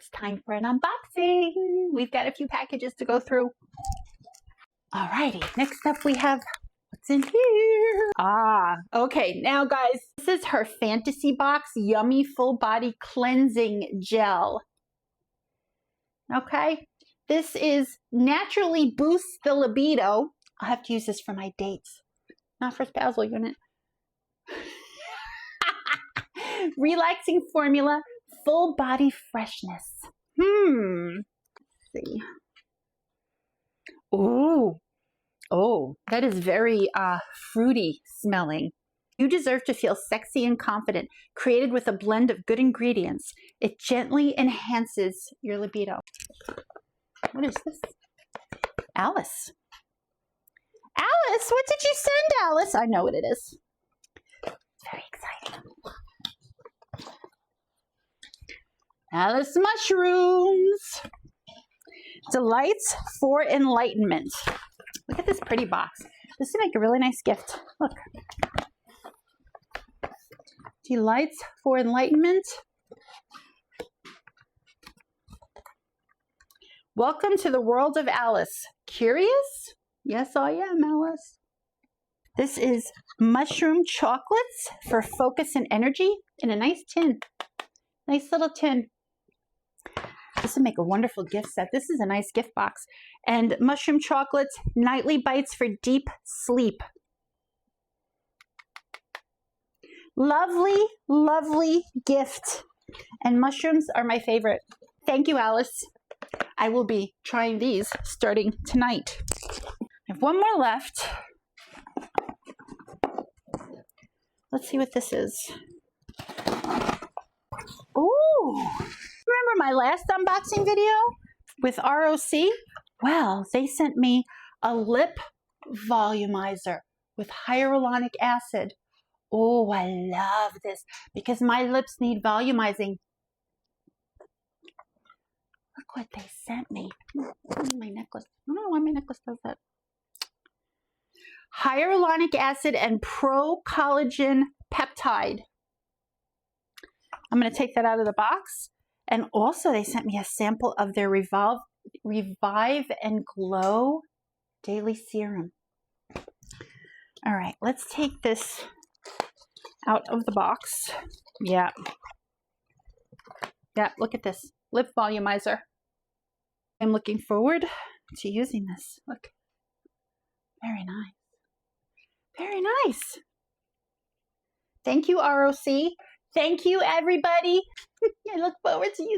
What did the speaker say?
it's time for an unboxing. We've got a few packages to go through. Alrighty, next up we have what's in here. Okay, now guys, this is her Fantasy Box Yummy Full Body Cleansing Gel. Okay, this is naturally boosts the libido. I'll have to use this for my dates, not for spousal unit. Relaxing formula, full body freshness. Let's see. Oh, that is very fruity smelling. You deserve to feel sexy and confident. Created with a blend of good ingredients, it gently enhances your libido. What is this? Alice. Alice, what did you send, Alice? I know what it is. Very exciting. Alice mushrooms. Delights for enlightenment. Look at this pretty box. This would make a really nice gift. Look. Delights for enlightenment. Welcome to the world of Alice. Curious? Yes, I am, Alice. This is mushroom chocolates for focus and energy in a nice tin. Nice little tin. This would make a wonderful gift set. This is a nice gift box. And mushroom chocolates, nightly bites for deep sleep. Lovely, lovely gift. And mushrooms are my favorite. Thank you, Alice. I will be trying these starting tonight. I have one more left. Let's see what this is. Ooh! Remember my last unboxing video with ROC? Well, they sent me a lip volumizer with hyaluronic acid. Oh, I love this because my lips need volumizing. Look what they sent me. My necklace. I don't know why my necklace does that. Hyaluronic acid and pro-collagen peptide. I'm going to take that out of the box. And also they sent me a sample of their Revive and Glow Daily Serum. All right, let's take this out of the box. Yeah, look at this. Lip volumizer. I'm looking forward to using this. Look. Very nice. Very nice. Thank you, ROC. Thank you, everybody. I look forward to using